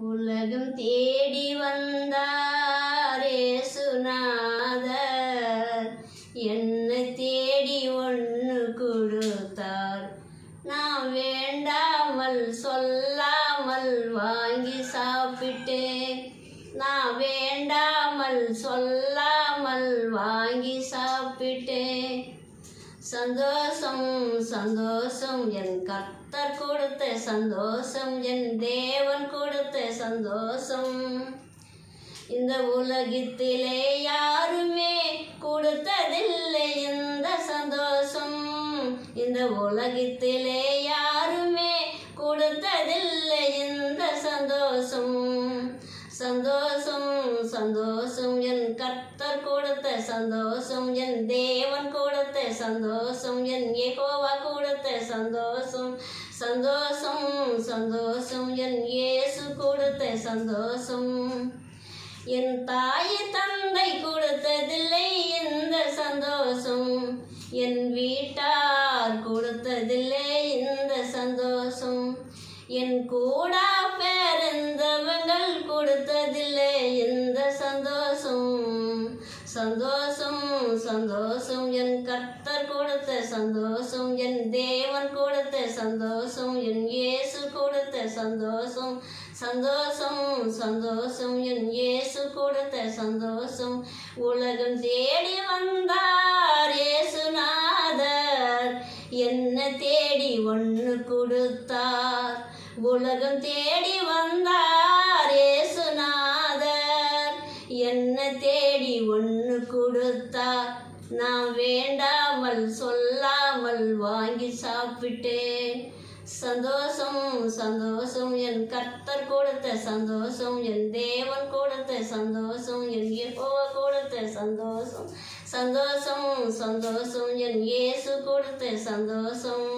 உலகம் தேடி வந்தார் இயேசுநாதர், என்னை தேடி ஒன்று கொடுத்தார். நான் வேண்டாமல் சொல்லாமல் வாங்கி சாப்பிட்டேன். நான் வேண்டாமல் சொல்லாமல் வாங்கி சாப்பிட்டேன். சந்தோஷம் சந்தோஷம் என் கர்த்தர் கொடுத்த சந்தோஷம், என் தேவன் கொடுத்த சந்தோஷம். இந்த உலகத்திலே யாருமே கொடுத்ததில்லை இந்த சந்தோஷம். இந்த உலகத்திலே யாருமே கொடுத்ததில்லை இந்த சந்தோஷம். சந்தோஷம் சந்தோஷம் என் கர்த்தர் கொடுத்த சந்தோஷம், என் தேவன் கொடுத்த சந்தோஷம், என் யெகோவா கொடுத்த சந்தோஷம். சந்தோஷம் சந்தோஷம் என் இயேசு கொடுத்த சந்தோஷம். என் தாய் தந்தை கொடுத்ததில்லை இந்த சந்தோஷம், என் வீட்டார் கொடுத்ததில்லை இந்த சந்தோஷம், என் கூட பிறந்தவங்கள் கொடுத்ததில்லை இந்த சந்தோஷம். சந்தோஷம் சந்தோஷம் என் கர்த்தர் கொடுத்த சந்தோஷம், என் தேவன் கொடுத்த சந்தோஷம், என் இயேசு கொடுத்த சந்தோஷம். சந்தோஷம் சந்தோஷம் என் இயேசு கொடுத்த சந்தோஷம். உலகம் தேடி வந்தார் இயேசுநாதர், என்ன தேடி ஒன்று கொடுத்தார். உலகம் தேடி வந்தார் இயேசுநாதர், என்ன தேடி ஒன்று கொடுத்தார். நான் வேண்டாமல் சொல்லாமல் வாங்கி சாப்பிட்டேன். சந்தோஷம் சந்தோஷம் என் கர்த்தர் கொடுத்த சந்தோஷம், என் தேவன் கொடுத்த சந்தோஷம், என் யெகோவா கொடுத்த சந்தோஷம். சந்தோஷம் சந்தோஷம் என் இயேசு கொடுத்த சந்தோஷம்.